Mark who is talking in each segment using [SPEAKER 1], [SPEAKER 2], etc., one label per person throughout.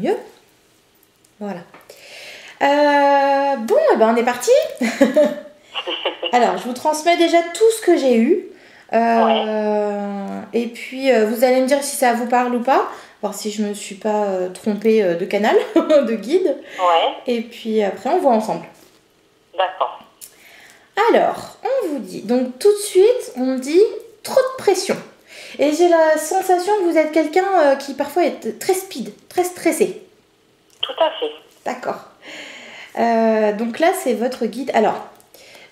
[SPEAKER 1] mieux. Voilà. Bon, eh ben, on est parti. Alors, je vous transmets déjà tout ce que j'ai eu. Et puis, vous allez me dire si ça vous parle ou pas. Voir si je me suis pas trompée de canal, de guide.
[SPEAKER 2] Ouais.
[SPEAKER 1] Et puis après, on voit ensemble.
[SPEAKER 2] D'accord.
[SPEAKER 1] Alors, on vous dit, donc tout de suite, on dit trop de pression. Et j'ai la sensation que vous êtes quelqu'un qui parfois est très speed, très stressé.
[SPEAKER 2] Tout à fait.
[SPEAKER 1] D'accord. Donc là, c'est votre guide. Alors,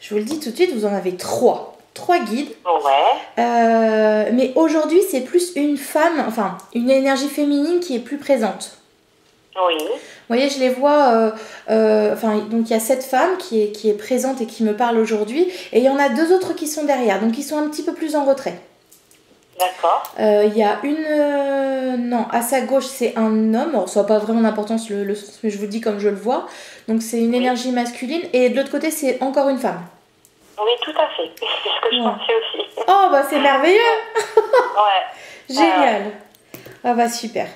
[SPEAKER 1] je vous le dis tout de suite, vous en avez trois. Trois guides.
[SPEAKER 2] Ouais.
[SPEAKER 1] Mais aujourd'hui, c'est plus une femme, enfin, une énergie féminine qui est plus présente.
[SPEAKER 2] Oui.
[SPEAKER 1] Vous voyez, je les vois, donc il y a cette femme qui est présente et qui me parle aujourd'hui, et il y en a deux autres qui sont derrière, donc ils sont un petit peu plus en retrait.
[SPEAKER 2] D'accord.
[SPEAKER 1] Il y a non, à sa gauche c'est un homme, alors ça n'a pas vraiment d'importance le sens, mais je vous le dis comme je le vois, donc c'est une énergie masculine, et de l'autre côté c'est encore une femme.
[SPEAKER 2] Oui, tout à fait. C'est ce que je pensais aussi.
[SPEAKER 1] Oh bah c'est merveilleux.
[SPEAKER 2] Ouais.
[SPEAKER 1] Génial. Ah bah super.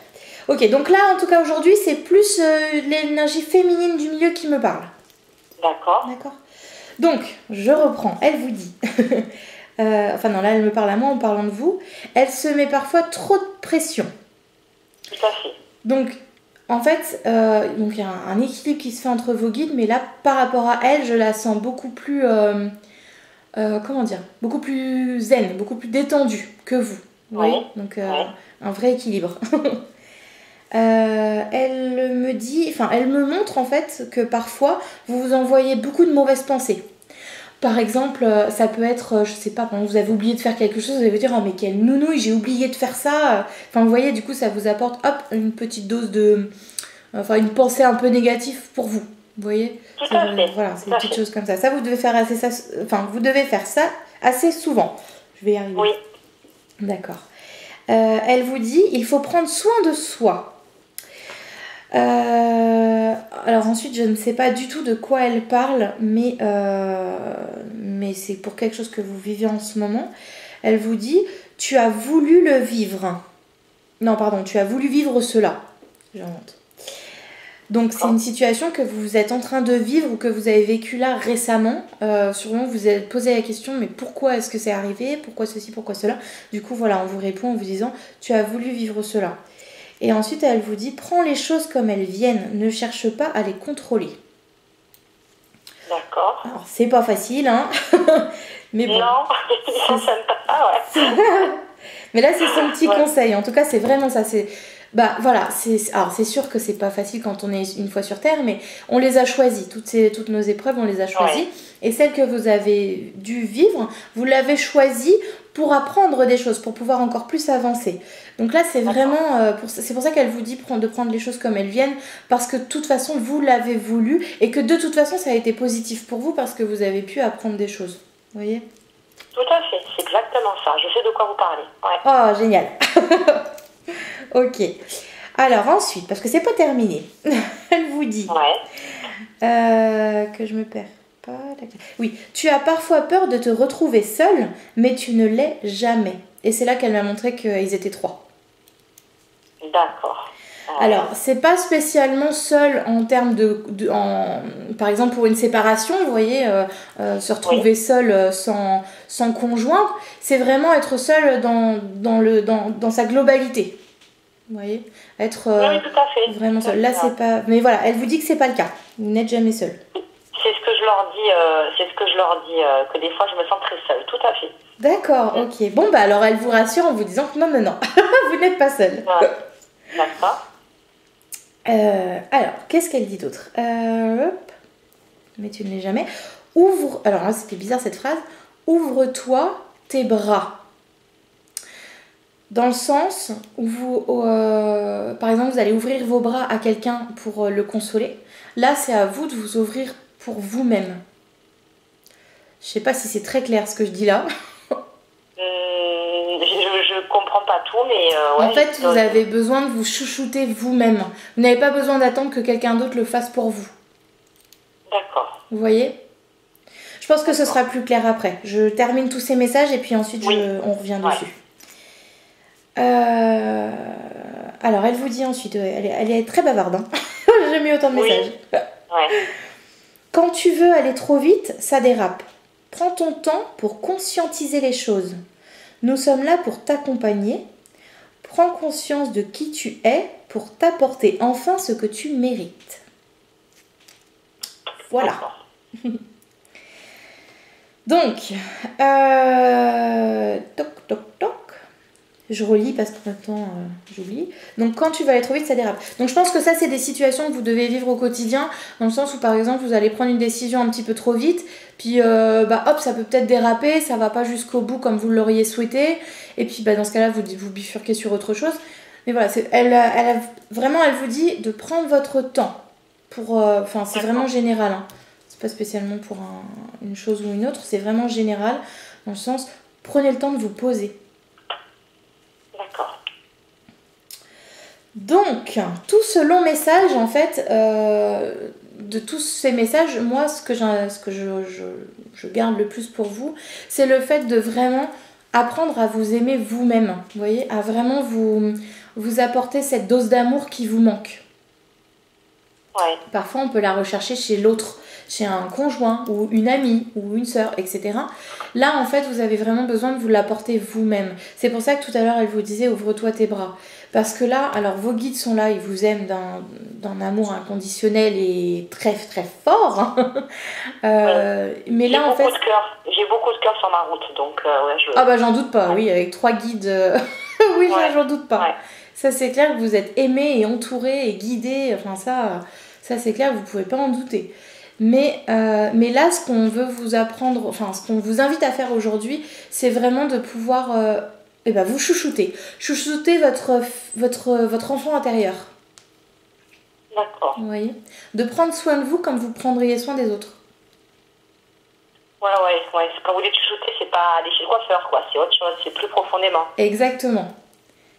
[SPEAKER 1] Ok, donc là, en tout cas, aujourd'hui, c'est plus l'énergie féminine du milieu qui me parle.
[SPEAKER 2] D'accord.
[SPEAKER 1] D'accord. Donc, je reprends. Elle vous dit... enfin non, là, elle me parle à moi en parlant de vous. Elle se met parfois trop de pression.
[SPEAKER 2] Tout à fait.
[SPEAKER 1] Donc, en fait, donc il y a un équilibre qui se fait entre vos guides, mais là, par rapport à elle, je la sens beaucoup plus... comment dire, beaucoup plus zen, beaucoup plus détendue que vous. Vous voyez ? Donc, un vrai équilibre. Elle me dit, enfin, elle me montre en fait que parfois vous vous envoyez beaucoup de mauvaises pensées. Par exemple, ça peut être, je sais pas, quand vous avez oublié de faire quelque chose, vous allez vous dire, oh mais quelle nounouille, j'ai oublié de faire ça. Enfin, vous voyez, du coup, ça vous apporte, hop, une petite dose de, enfin, une pensée un peu négative pour vous. Vous voyez ?
[SPEAKER 2] Tout à fait.
[SPEAKER 1] Voilà, c'est des petites choses comme ça. Ça, vous devez faire vous devez faire ça assez souvent. Je vais y arriver.
[SPEAKER 2] Oui.
[SPEAKER 1] D'accord. Elle vous dit, il faut prendre soin de soi. Alors ensuite, je ne sais pas du tout de quoi elle parle, mais c'est pour quelque chose que vous vivez en ce moment. Elle vous dit, tu as voulu le vivre. Non, pardon, tu as voulu vivre cela. J'invente. Donc c'est une situation que vous êtes en train de vivre ou que vous avez vécu là récemment. Sûrement vous vous êtes posé la question, mais pourquoi est-ce que c'est arrivé? Pourquoi ceci? Pourquoi cela? Du coup, voilà, on vous répond en vous disant, tu as voulu vivre cela. Et ensuite, elle vous dit, prends les choses comme elles viennent, ne cherche pas à les contrôler.
[SPEAKER 2] D'accord.
[SPEAKER 1] Alors, c'est pas facile, hein. Mais bon.
[SPEAKER 2] Non, ça ne pas, ouais.
[SPEAKER 1] Mais là, c'est son petit conseil. En tout cas, c'est vraiment ça. Bah voilà, alors c'est sûr que c'est pas facile quand on est une fois sur Terre, mais on les a choisis. Toutes nos épreuves, on les a choisies. Et celle que vous avez dû vivre, vous l'avez choisie pour apprendre des choses, pour pouvoir encore plus avancer. Donc là, c'est vraiment... c'est pour ça qu'elle vous dit de prendre les choses comme elles viennent, parce que de toute façon, vous l'avez voulu, et que de toute façon, ça a été positif pour vous, parce que vous avez pu apprendre des choses. Vous voyez ?
[SPEAKER 2] Tout à fait, c'est exactement ça. Je sais de quoi vous parlez. Ouais.
[SPEAKER 1] Oh, génial. Ok. Alors ensuite, parce que c'est pas terminé, elle vous dit que je me perds pas. Oui, tu as parfois peur de te retrouver seule, mais tu ne l'es jamais. Et c'est là qu'elle m'a montré qu'ils étaient trois.
[SPEAKER 2] D'accord.
[SPEAKER 1] Alors, c'est pas spécialement seul en termes par exemple pour une séparation, vous voyez, se retrouver seul sans conjoint, c'est vraiment être seul dans sa globalité. Vous voyez, être
[SPEAKER 2] oui, tout à fait.
[SPEAKER 1] vraiment seul. Là, c'est pas. Mais voilà, elle vous dit que c'est pas le cas. Vous n'êtes jamais seul.
[SPEAKER 2] C'est ce que je leur dis, que des fois je me sens très seule. Tout à fait.
[SPEAKER 1] D'accord, ok. Bon, bah alors elle vous rassure en vous disant que non, vous n'êtes pas seul.
[SPEAKER 2] D'accord.
[SPEAKER 1] Alors, qu'est-ce qu'elle dit d'autre? Mais tu ne l'es jamais. Ouvre. Alors là, c'était bizarre cette phrase. Ouvre-toi tes bras. Dans le sens où par exemple, vous allez ouvrir vos bras à quelqu'un pour le consoler. Là, c'est à vous de vous ouvrir pour vous-même. Je sais pas si c'est très clair ce que je dis là.
[SPEAKER 2] Je comprends pas tout, mais...
[SPEAKER 1] en fait, vous avez besoin de vous chouchouter vous-même. Vous n'avez pas besoin d'attendre que quelqu'un d'autre le fasse pour vous.
[SPEAKER 2] D'accord.
[SPEAKER 1] Vous voyez ? Je pense que ce sera plus clair après. Je termine tous ces messages et puis ensuite on revient dessus. Alors, elle vous dit ensuite, elle est très bavarde. Hein. J'ai jamais eu autant de messages.
[SPEAKER 2] Oui. Ouais.
[SPEAKER 1] Quand tu veux aller trop vite, ça dérape. Prends ton temps pour conscientiser les choses. Nous sommes là pour t'accompagner. Prends conscience de qui tu es pour t'apporter enfin ce que tu mérites. Voilà. Donc, toc, toc, toc. Je relis parce qu'en même temps, j'oublie. Donc, quand tu vas aller trop vite, ça dérape. Donc, je pense que ça, c'est des situations que vous devez vivre au quotidien, dans le sens où, par exemple, vous allez prendre une décision un petit peu trop vite, puis, hop, ça peut peut-être déraper, ça va pas jusqu'au bout comme vous l'auriez souhaité, et puis, dans ce cas-là, vous bifurquez sur autre chose. Mais voilà, vraiment, elle vous dit de prendre votre temps. Enfin, c'est vraiment général, hein. C'est pas spécialement pour une chose ou une autre, c'est vraiment général, dans le sens, prenez le temps de vous poser.
[SPEAKER 2] D'accord.
[SPEAKER 1] Donc, tout ce long message, en fait, de tous ces messages, moi, ce que je garde le plus pour vous, c'est le fait de vraiment apprendre à vous aimer vous-même, vous voyez, à vraiment vous apporter cette dose d'amour qui vous manque.
[SPEAKER 2] Ouais.
[SPEAKER 1] Parfois, on peut la rechercher chez l'autre, chez un conjoint ou une amie ou une sœur, etc. Là, en fait, vous avez vraiment besoin de vous l'apporter vous-même. C'est pour ça que tout à l'heure, elle vous disait « ouvre-toi tes bras ». Parce que là, alors vos guides sont là, ils vous aiment d'un amour inconditionnel et très très fort. Mais là, en fait...
[SPEAKER 2] J'ai beaucoup de cœur sur ma route, donc
[SPEAKER 1] Ah bah j'en doute pas, oui, avec 3 guides, oui, j'en doute pas. Ouais. Ça, c'est clair que vous êtes aimé et entouré et guidé, enfin ça c'est clair, vous pouvez pas en douter. Mais là, ce qu'on veut vous apprendre, enfin ce qu'on vous invite à faire aujourd'hui, c'est vraiment de pouvoir vous chouchouter. Chouchouter votre enfant intérieur.
[SPEAKER 2] D'accord.
[SPEAKER 1] Vous voyez ? De prendre soin de vous comme vous prendriez soin des autres.
[SPEAKER 2] Ouais. Quand vous dites chouchouter, c'est pas aller chez le coiffeur, quoi. C'est autre chose, c'est plus profondément.
[SPEAKER 1] Exactement.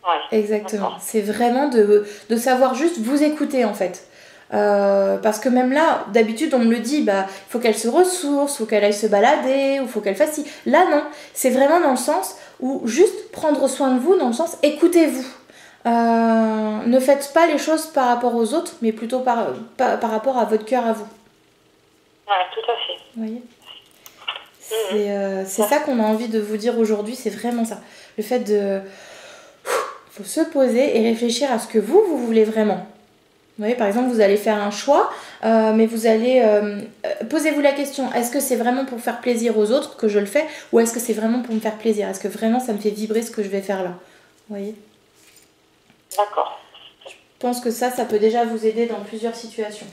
[SPEAKER 2] Ouais.
[SPEAKER 1] Exactement. C'est vraiment de savoir juste vous écouter, en fait. Parce que même là, d'habitude, on me le dit, il faut qu'elle se ressource, faut qu'elle aille se balader, ou faut qu'elle fasse ci. Là, non. C'est vraiment dans le sens où juste prendre soin de vous, dans le sens écoutez-vous. Ne faites pas les choses par rapport aux autres, mais plutôt par rapport à votre cœur à vous.
[SPEAKER 2] Ouais, tout à fait.
[SPEAKER 1] Vous voyez ? C'est ça qu'on a envie de vous dire aujourd'hui, c'est vraiment ça. Le fait de... faut se poser et réfléchir à ce que vous voulez vraiment. Vous voyez, par exemple, vous allez faire un choix, mais vous allez... posez-vous la question, est-ce que c'est vraiment pour faire plaisir aux autres que je le fais, ou est-ce que c'est vraiment pour me faire plaisir ? Est-ce que vraiment ça me fait vibrer ce que je vais faire là ? Vous voyez ?
[SPEAKER 2] D'accord.
[SPEAKER 1] Je pense que ça peut déjà vous aider dans plusieurs situations.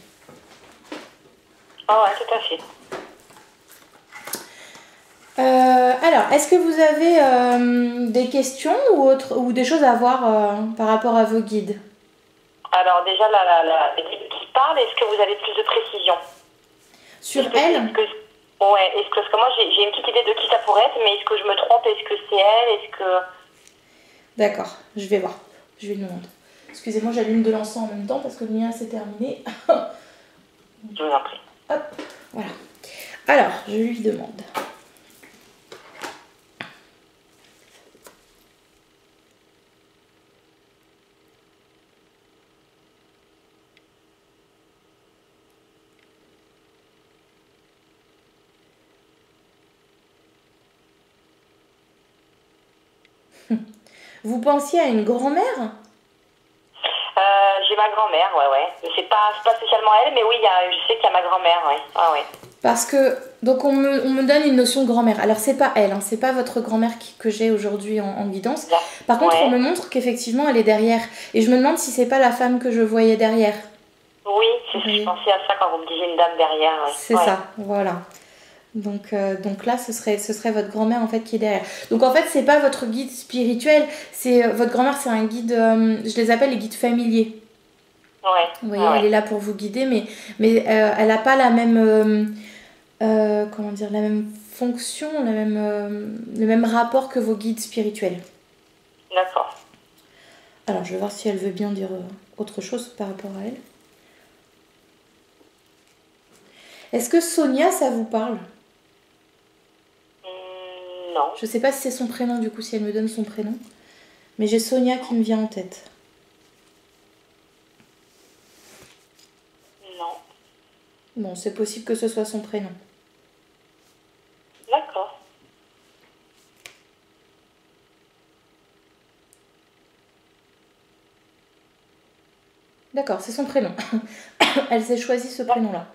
[SPEAKER 2] Ah ouais, tout à fait.
[SPEAKER 1] Alors, est-ce que vous avez des questions ou des choses à voir par rapport à vos guides ?
[SPEAKER 2] Alors déjà, les guides qui parlent, est-ce que vous avez plus de précision
[SPEAKER 1] sur elle ?
[SPEAKER 2] Est-ce que moi j'ai une petite idée de qui ça pourrait être, mais est-ce que je me trompe ? Est-ce que c'est elle ? Est-ce que...
[SPEAKER 1] D'accord, je vais voir. Je vais lui demander. Excusez-moi, j'allume de l'encens en même temps parce que le mien s'est terminé.
[SPEAKER 2] Je vous en prie.
[SPEAKER 1] Hop, voilà. Alors, je lui demande. Vous pensiez à une grand-mère ?
[SPEAKER 2] J'ai ma grand-mère, ouais. C'est pas spécialement elle, mais oui, je sais qu'il y a ma grand-mère, ouais. Ah, ouais.
[SPEAKER 1] Parce que, donc on me donne une notion de grand-mère. Alors c'est pas elle, hein, c'est pas votre grand-mère que j'ai aujourd'hui en guidance. Par contre, on me montre qu'effectivement elle est derrière. Et je me demande si c'est pas la femme que je voyais derrière.
[SPEAKER 2] Oui, je pensais à ça quand vous me disiez une dame derrière. Ouais.
[SPEAKER 1] C'est ça, voilà. Donc là, ce serait votre grand-mère en fait qui est derrière. Donc en fait, c'est pas votre guide spirituel, c'est votre grand-mère, c'est un guide, je les appelle les guides familiers.
[SPEAKER 2] Ouais.
[SPEAKER 1] Vous voyez, elle est là pour vous guider, mais elle n'a pas la même, comment dire, la même fonction, le même rapport que vos guides spirituels.
[SPEAKER 2] D'accord.
[SPEAKER 1] Alors, je vais voir si elle veut bien dire autre chose par rapport à elle. Est-ce que Sonia, ça vous parle ?
[SPEAKER 2] Non.
[SPEAKER 1] Je sais pas si c'est son prénom, du coup, si elle me donne son prénom. Mais j'ai Sonia qui me vient en tête. Bon, c'est possible que ce soit son prénom.
[SPEAKER 2] D'accord.
[SPEAKER 1] D'accord, c'est son prénom. Elle s'est choisi ce prénom-là.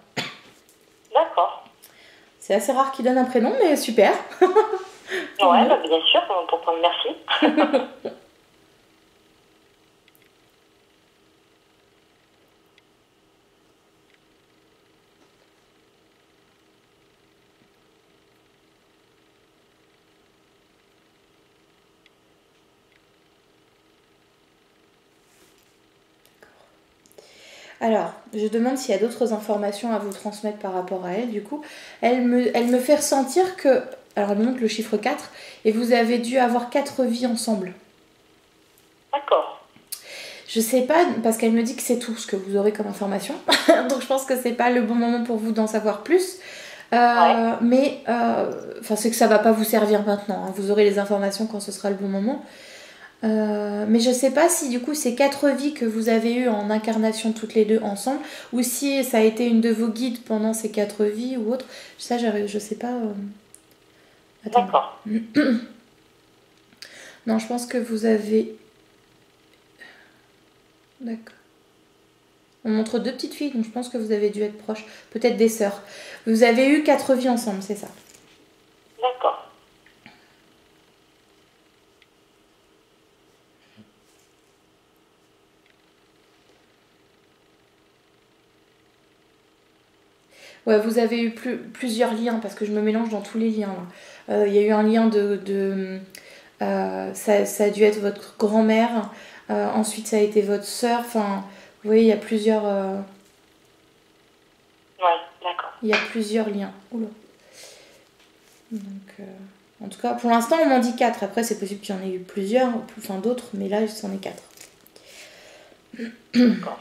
[SPEAKER 2] D'accord.
[SPEAKER 1] C'est assez rare qu'il donne un prénom, mais super.
[SPEAKER 2] Ouais, bah, bien sûr, merci.
[SPEAKER 1] Alors, je demande s'il y a d'autres informations à vous transmettre par rapport à elle. Du coup, elle me fait ressentir que... Alors, elle me montre le chiffre 4, et vous avez dû avoir 4 vies ensemble.
[SPEAKER 2] D'accord.
[SPEAKER 1] Je sais pas, parce qu'elle me dit que c'est tout ce que vous aurez comme information. Donc, je pense que c'est pas le bon moment pour vous d'en savoir plus.
[SPEAKER 2] Ouais.
[SPEAKER 1] Mais, c'est que ça va pas vous servir maintenant. Hein. Vous aurez les informations quand ce sera le bon moment. Mais je sais pas si du coup ces 4 vies que vous avez eues en incarnation toutes les deux ensemble, ou si ça a été une de vos guides pendant ces 4 vies ou autre. Ça, je sais pas. Attendez.
[SPEAKER 2] D'accord.
[SPEAKER 1] Non, je pense que vous avez. D'accord. On montre 2 petites filles, donc je pense que vous avez dû être proches. Peut-être des sœurs. Vous avez eu 4 vies ensemble, c'est ça.
[SPEAKER 2] D'accord.
[SPEAKER 1] Ouais, vous avez eu plusieurs liens, parce que je me mélange dans tous les liens là. Il y a eu un lien ça a dû être votre grand-mère. Ensuite, ça a été votre sœur. Enfin, vous voyez, il y a plusieurs.
[SPEAKER 2] Ouais, d'accord.
[SPEAKER 1] Il y a plusieurs liens. Oula. Donc, en tout cas, pour l'instant, on m'en dit 4. Après, c'est possible qu'il y en ait eu plusieurs, enfin d'autres, mais là, c'en est 4.
[SPEAKER 2] D'accord.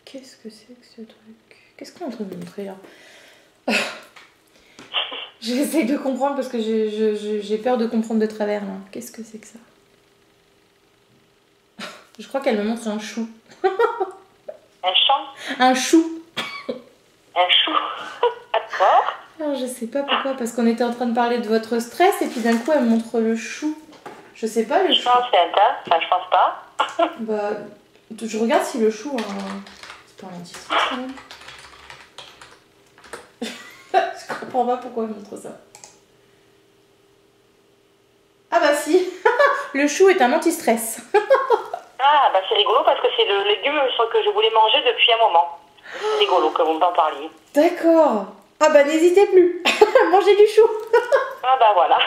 [SPEAKER 1] Qu'est-ce que c'est que ce truc? Qu'est-ce qu'on est en train de me montrer là? J'essaie de comprendre parce que j'ai peur de comprendre de travers là. Qu'est-ce que c'est que ça? Je crois qu'elle me montre un chou.
[SPEAKER 2] Un champ?
[SPEAKER 1] Un chou.
[SPEAKER 2] Un chou? D'accord.
[SPEAKER 1] Alors, je sais pas pourquoi, parce qu'on était en train de parler de votre stress et puis d'un coup elle me montre le chou. Je sais pas le
[SPEAKER 2] Je
[SPEAKER 1] chou.
[SPEAKER 2] pense que c'est un tas. Enfin, je pense pas.
[SPEAKER 1] Bah, je regarde si le chou. C'est pas un anti-stress quand même. Je comprends pas pourquoi elle montre ça. Ah bah si. Le chou est un anti-stress.
[SPEAKER 2] Ah, bah c'est rigolo parce que c'est le légume que je voulais manger depuis un moment. C'est rigolo que vous m'en parliez.
[SPEAKER 1] D'accord. Ah bah n'hésitez plus. Mangez du chou.
[SPEAKER 2] Ah bah voilà.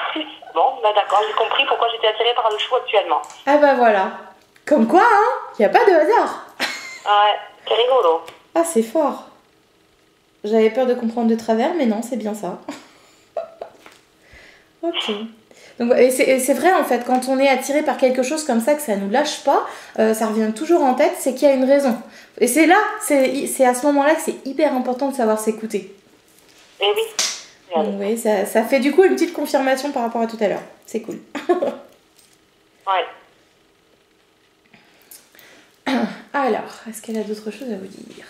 [SPEAKER 2] Bon, bah d'accord, j'ai compris pourquoi j'étais attirée par le chou actuellement.
[SPEAKER 1] Ah bah voilà. Comme quoi, hein, y a pas de hasard.
[SPEAKER 2] Ouais, c'est rigolo.
[SPEAKER 1] Ah, c'est fort. J'avais peur de comprendre de travers, mais non, c'est bien ça. Ok. Donc, et c'est vrai en fait, quand on est attiré par quelque chose comme ça, que ça nous lâche pas, ça revient toujours en tête, c'est qu'il y a une raison. Et c'est là, c'est à ce moment-là que c'est hyper important de savoir s'écouter.
[SPEAKER 2] Eh oui.
[SPEAKER 1] Donc oui, ça fait du coup une petite confirmation par rapport à tout à l'heure. C'est cool.
[SPEAKER 2] Ouais.
[SPEAKER 1] Alors, est-ce qu'elle a d'autres choses à vous dire?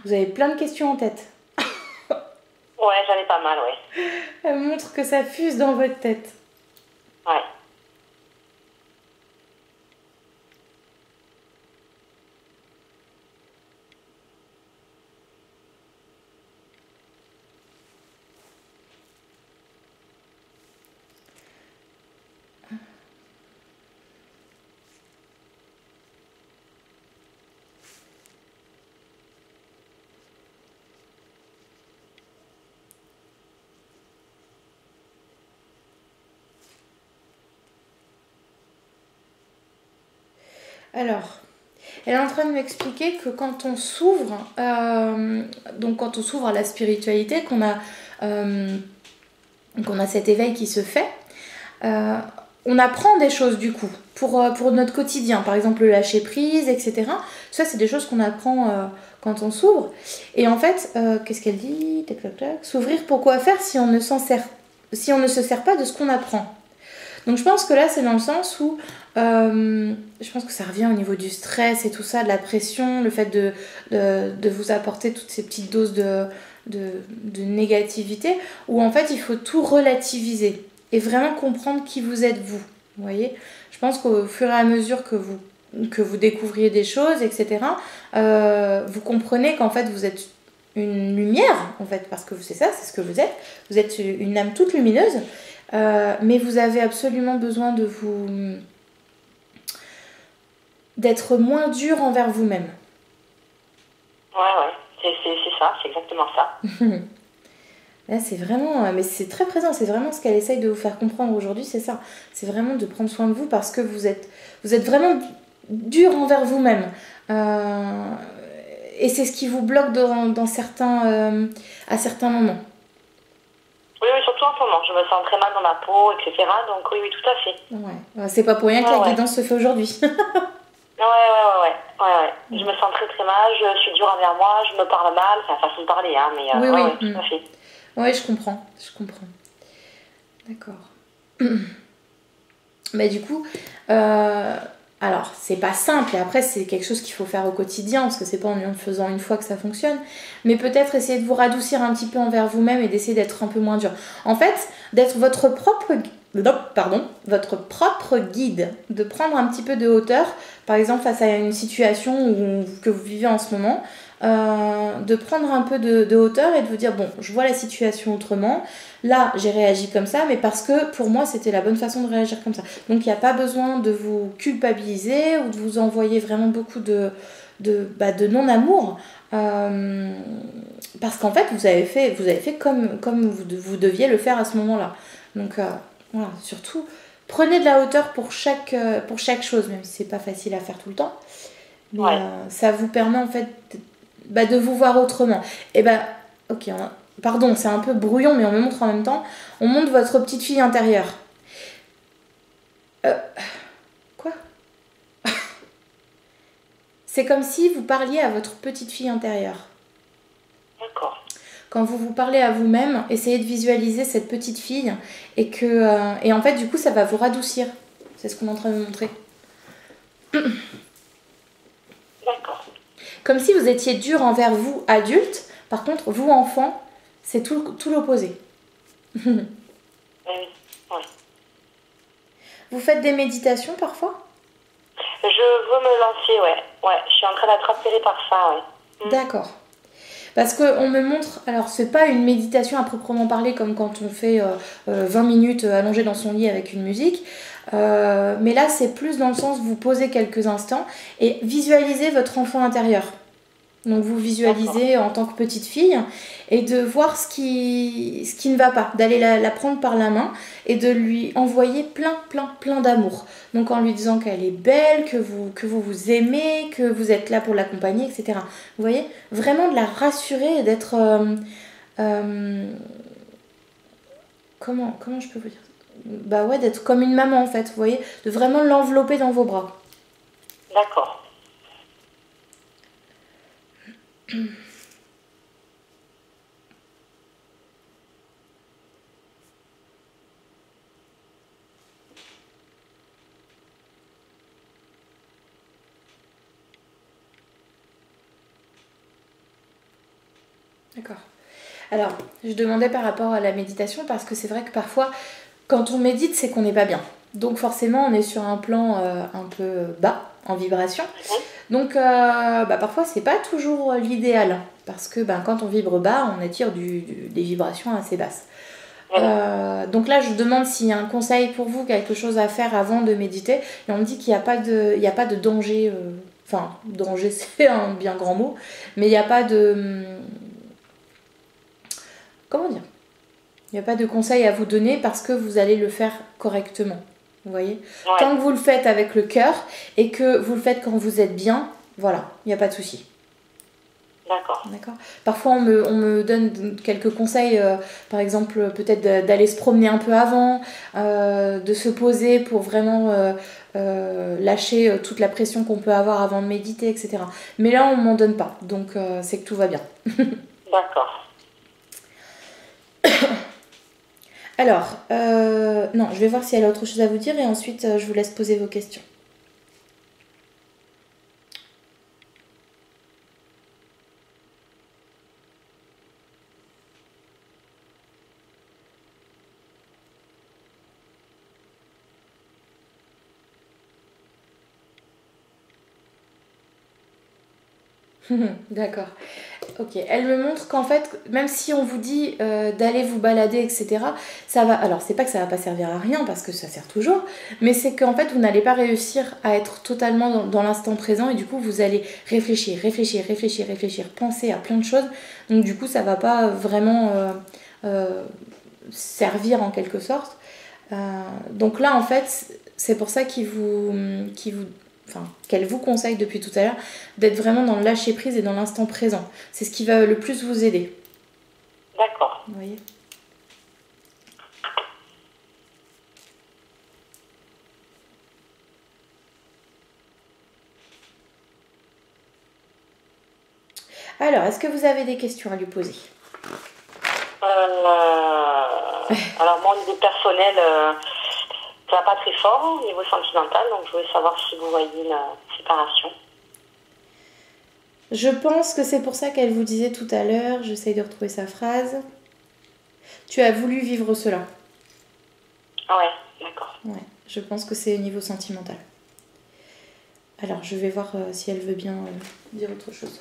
[SPEAKER 1] Vous avez plein de questions en tête.
[SPEAKER 2] Ouais, j'en ai pas mal, ouais.
[SPEAKER 1] Elle montre que ça fuse dans votre tête.
[SPEAKER 2] Ouais.
[SPEAKER 1] Alors, Elle est en train de m'expliquer que quand on s'ouvre, donc quand on s'ouvre à la spiritualité, qu'on a cet éveil qui se fait, on apprend des choses du coup pour notre quotidien, par exemple le lâcher prise, etc. Ça, c'est des choses qu'on apprend quand on s'ouvre. Et en fait, qu'est-ce qu'elle dit? Tac, tac, tac. S'ouvrir pour quoi faire si on ne se sert pas de ce qu'on apprend. Donc je pense que là, c'est dans le sens où je pense que ça revient au niveau du stress et tout ça, de la pression, le fait de vous apporter toutes ces petites doses de négativité, où en fait, il faut tout relativiser et vraiment comprendre qui vous êtes vous. Vous voyez, je pense qu'au fur et à mesure que vous découvriez des choses, etc., vous comprenez qu'en fait, vous êtes une lumière, en fait, parce que c'est ça, c'est ce que vous êtes. Vous êtes une âme toute lumineuse. Mais vous avez absolument besoin d'être moins dur envers vous-même.
[SPEAKER 2] Ouais, c'est ça, c'est exactement ça.
[SPEAKER 1] Là, c'est vraiment, mais c'est très présent, c'est vraiment ce qu'elle essaye de vous faire comprendre aujourd'hui, c'est ça. C'est vraiment de prendre soin de vous parce que vous êtes vraiment dur envers vous-même. Et c'est ce qui vous bloque à certains moments.
[SPEAKER 2] Oui, surtout en ce moment, je me sens très mal dans ma peau, etc. Donc oui, tout à fait.
[SPEAKER 1] Ouais, c'est pas pour rien que la guidance se fait aujourd'hui.
[SPEAKER 2] Ouais. Je me sens très mal, je suis dure envers moi, je me parle mal, c'est la façon de parler, hein, mais oui, tout à fait.
[SPEAKER 1] Oui, je comprends. D'accord. Mais du coup, alors c'est pas simple, et après c'est quelque chose qu'il faut faire au quotidien, parce que c'est pas en le faisant une fois que ça fonctionne, mais peut-être essayer de vous radoucir un petit peu envers vous-même et d'essayer d'être un peu moins dur. En fait, d'être votre propre guide, de prendre un petit peu de hauteur, par exemple face à une situation que vous vivez en ce moment, de prendre un peu de hauteur et de vous dire bon, je vois la situation autrement, là j'ai réagi comme ça, mais parce que pour moi c'était la bonne façon de réagir comme ça. Donc il n'y a pas besoin de vous culpabiliser ou de vous envoyer vraiment beaucoup de non-amour, parce qu'en fait vous avez fait comme vous deviez le faire à ce moment-là. Donc voilà, surtout prenez de la hauteur pour chaque chose, même si c'est pas facile à faire tout le temps, mais ça vous permet en fait de vous voir autrement. Et ok, pardon, c'est un peu brouillon, mais on me montre en même temps. On montre votre petite fille intérieure. Quoi? C'est comme si vous parliez à votre petite fille intérieure.
[SPEAKER 2] D'accord.
[SPEAKER 1] Quand vous parlez à vous-même, essayez de visualiser cette petite fille et en fait, du coup, ça va vous radoucir. C'est ce qu'on est en train de montrer.
[SPEAKER 2] D'accord.
[SPEAKER 1] Comme si vous étiez dur envers vous, adulte. Par contre, vous, enfant, c'est tout l'opposé.
[SPEAKER 2] Oui.
[SPEAKER 1] Vous faites des méditations parfois?
[SPEAKER 2] Je veux me lancer, ouais. Je suis en train d'être attirée par ça, ouais.
[SPEAKER 1] D'accord. Parce qu'on me montre, alors c'est pas une méditation à proprement parler comme quand on fait 20 minutes allongé dans son lit avec une musique, mais là c'est plus dans le sens vous posez quelques instants et visualisez votre enfant intérieur. Donc vous visualisez en tant que petite fille et de voir ce qui ne va pas, d'aller la prendre par la main et de lui envoyer plein d'amour. Donc en lui disant qu'elle est belle, que vous aimez, que vous êtes là pour l'accompagner, etc. Vous voyez, vraiment de la rassurer et d'être... comment je peux vous dire? D'être comme une maman en fait, vous voyez, de vraiment l'envelopper dans vos bras.
[SPEAKER 2] D'accord.
[SPEAKER 1] D'accord. Alors, je demandais par rapport à la méditation parce que c'est vrai que parfois, quand on médite, c'est qu'on n'est pas bien. Donc forcément, on est sur un plan un peu bas, en vibration. Donc parfois, c'est pas toujours l'idéal. Parce que quand on vibre bas, on attire des vibrations assez basses. Donc là, je demande s'il y a un conseil pour vous, quelque chose à faire avant de méditer. Et on me dit qu'il n'y a pas de danger. Enfin, danger, c'est un bien grand mot. Mais il n'y a pas de... Comment dire? Il n'y a pas de conseil à vous donner parce que vous allez le faire correctement. Vous voyez? Tant que vous le faites avec le cœur et que vous le faites quand vous êtes bien, Voilà, il n'y a pas de souci.
[SPEAKER 2] D'accord.
[SPEAKER 1] D'accord. Parfois, on me donne quelques conseils, par exemple, peut-être d'aller se promener un peu avant, de se poser pour vraiment lâcher toute la pression qu'on peut avoir avant de méditer, etc. Mais là, on m'en donne pas, donc c'est que tout va bien.
[SPEAKER 2] D'accord.
[SPEAKER 1] Alors, non, je vais voir si elle a autre chose à vous dire et ensuite, je vous laisse poser vos questions. D'accord. Ok. Elle me montre qu'en fait, même si on vous dit d'aller vous balader, etc., ça va. Alors, c'est pas que ça va pas servir à rien parce que ça sert toujours, mais c'est qu'en fait, vous n'allez pas réussir à être totalement dans l'instant présent et du coup, vous allez réfléchir, penser à plein de choses. Donc, du coup, ça va pas vraiment servir en quelque sorte. Donc là, en fait, c'est pour ça qu'elle vous conseille depuis tout à l'heure d'être vraiment dans le lâcher prise et dans l'instant présent. C'est ce qui va le plus vous aider.
[SPEAKER 2] D'accord.
[SPEAKER 1] Vous voyez ? Alors, est-ce que vous avez des questions à lui poser ?
[SPEAKER 2] Alors moi, au niveau personnel, ça va pas très fort au niveau sentimental, donc je voulais savoir si vous voyez une séparation.
[SPEAKER 1] Je pense que c'est pour ça qu'elle vous disait tout à l'heure, j'essaye de retrouver sa phrase. Tu as voulu vivre cela.
[SPEAKER 2] Ouais, d'accord.
[SPEAKER 1] Ouais, je pense que c'est au niveau sentimental. Alors, je vais voir si elle veut bien dire autre chose.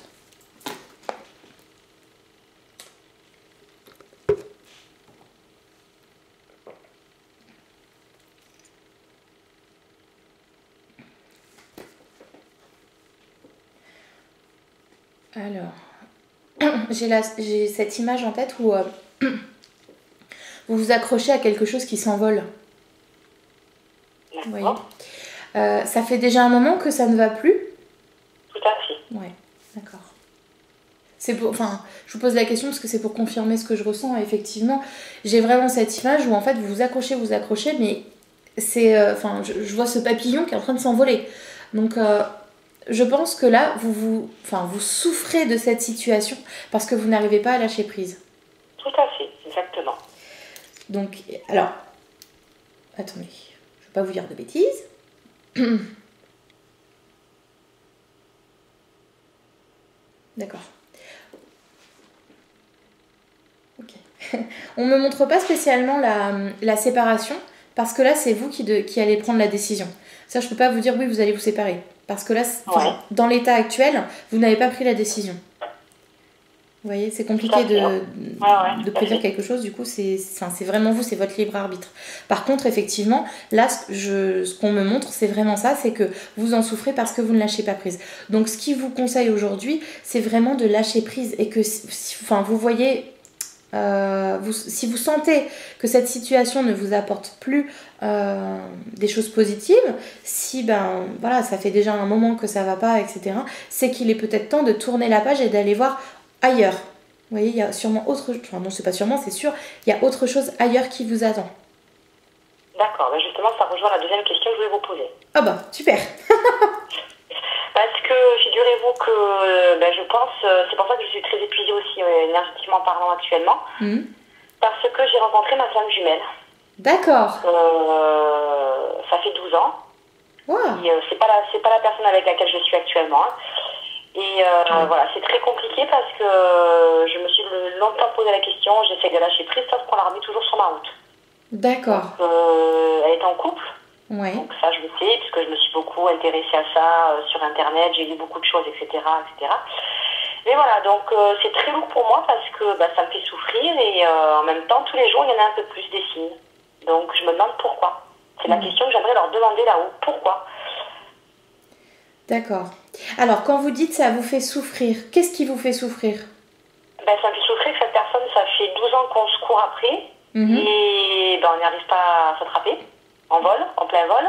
[SPEAKER 1] Alors, j'ai cette image en tête où vous vous accrochez à quelque chose qui s'envole. Vous voyez ? Ça fait déjà un moment que ça ne va plus ?
[SPEAKER 2] Tout à fait.
[SPEAKER 1] Ouais, d'accord. Je vous pose la question parce que c'est pour confirmer ce que je ressens. Effectivement, j'ai vraiment cette image où en fait vous vous accrochez, mais c'est, je vois ce papillon qui est en train de s'envoler. Donc, je pense que là, vous souffrez de cette situation parce que vous n'arrivez pas à lâcher prise.
[SPEAKER 2] Tout à fait, exactement.
[SPEAKER 1] Donc, alors, attendez, je ne vais pas vous dire de bêtises. D'accord. Ok. On ne me montre pas spécialement la séparation parce que là, c'est vous qui allez prendre la décision. Ça, je ne peux pas vous dire oui, vous allez vous séparer. Parce que là, dans l'état actuel, vous n'avez pas pris la décision. Vous voyez, c'est compliqué de prédire quelque chose. Du coup, c'est vraiment vous, c'est votre libre arbitre. Par contre, effectivement, là, ce qu'on me montre, c'est vraiment ça, c'est que vous en souffrez parce que vous ne lâchez pas prise. Donc, ce qu'il vous conseille aujourd'hui, c'est vraiment de lâcher prise et que, vous voyez... si vous sentez que cette situation ne vous apporte plus des choses positives, si ça fait déjà un moment que ça va pas, etc., c'est qu'il est peut-être temps de tourner la page et d'aller voir ailleurs. Vous voyez, il y a sûrement autre chose, non, c'est pas sûrement, c'est sûr, il y a autre chose ailleurs qui vous attend.
[SPEAKER 2] D'accord, justement, ça rejoint la deuxième question que je voulais vous poser.
[SPEAKER 1] Ah bah, super.
[SPEAKER 2] Parce que figurez-vous que je pense, c'est pour ça que je suis très épuisée aussi énergétiquement parlant actuellement, parce que j'ai rencontré ma flamme jumelle.
[SPEAKER 1] D'accord.
[SPEAKER 2] Ça fait 12 ans.
[SPEAKER 1] Wow.
[SPEAKER 2] Et c'est pas la personne avec laquelle je suis actuellement. Et voilà, c'est très compliqué parce que je me suis longtemps posé la question, j'essaie de lâcher prise sauf qu'on la remet toujours sur ma route.
[SPEAKER 1] D'accord.
[SPEAKER 2] Elle est en couple.
[SPEAKER 1] Ouais.
[SPEAKER 2] Donc ça je le sais puisque je me suis beaucoup intéressée à ça sur internet, j'ai lu beaucoup de choses, etc. etc. Mais voilà, donc c'est très lourd pour moi parce que ça me fait souffrir et en même temps tous les jours il y en a un peu plus des signes. Donc je me demande pourquoi. C'est la question que j'aimerais leur demander là-haut. Pourquoi ?
[SPEAKER 1] D'accord. Alors quand vous dites ça vous fait souffrir, qu'est-ce qui vous fait souffrir ?
[SPEAKER 2] Ça me fait souffrir que cette personne, ça fait 12 ans qu'on se court après et on n'y arrive pas à s'attraper. En plein vol.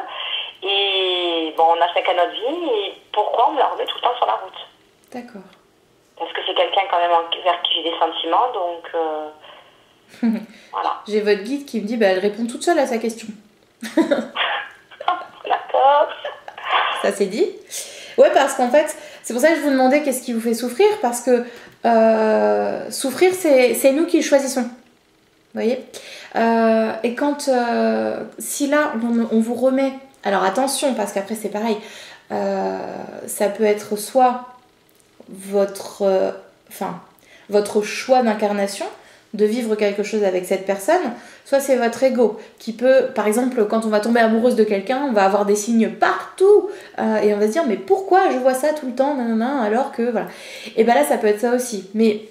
[SPEAKER 2] Et bon, on a chacun notre vie, et pourquoi on me la remet tout le temps sur la route?
[SPEAKER 1] D'accord.
[SPEAKER 2] Parce que c'est quelqu'un quand même vers qui j'ai des sentiments, donc voilà.
[SPEAKER 1] J'ai votre guide qui me dit, bah, elle répond toute seule à sa question.
[SPEAKER 2] D'accord.
[SPEAKER 1] Ça c'est dit. Ouais, parce qu'en fait, c'est pour ça que je vous demandais qu'est-ce qui vous fait souffrir, parce que souffrir, c'est nous qui le choisissons. Vous voyez. Et quand, si là, on vous remet, alors attention, parce qu'après c'est pareil, ça peut être soit votre choix d'incarnation, de vivre quelque chose avec cette personne, soit c'est votre ego qui peut, par exemple, quand on va tomber amoureuse de quelqu'un, on va avoir des signes partout et on va se dire mais pourquoi je vois ça tout le temps, nanana, alors que voilà. Et ben là ça peut être ça aussi. Mais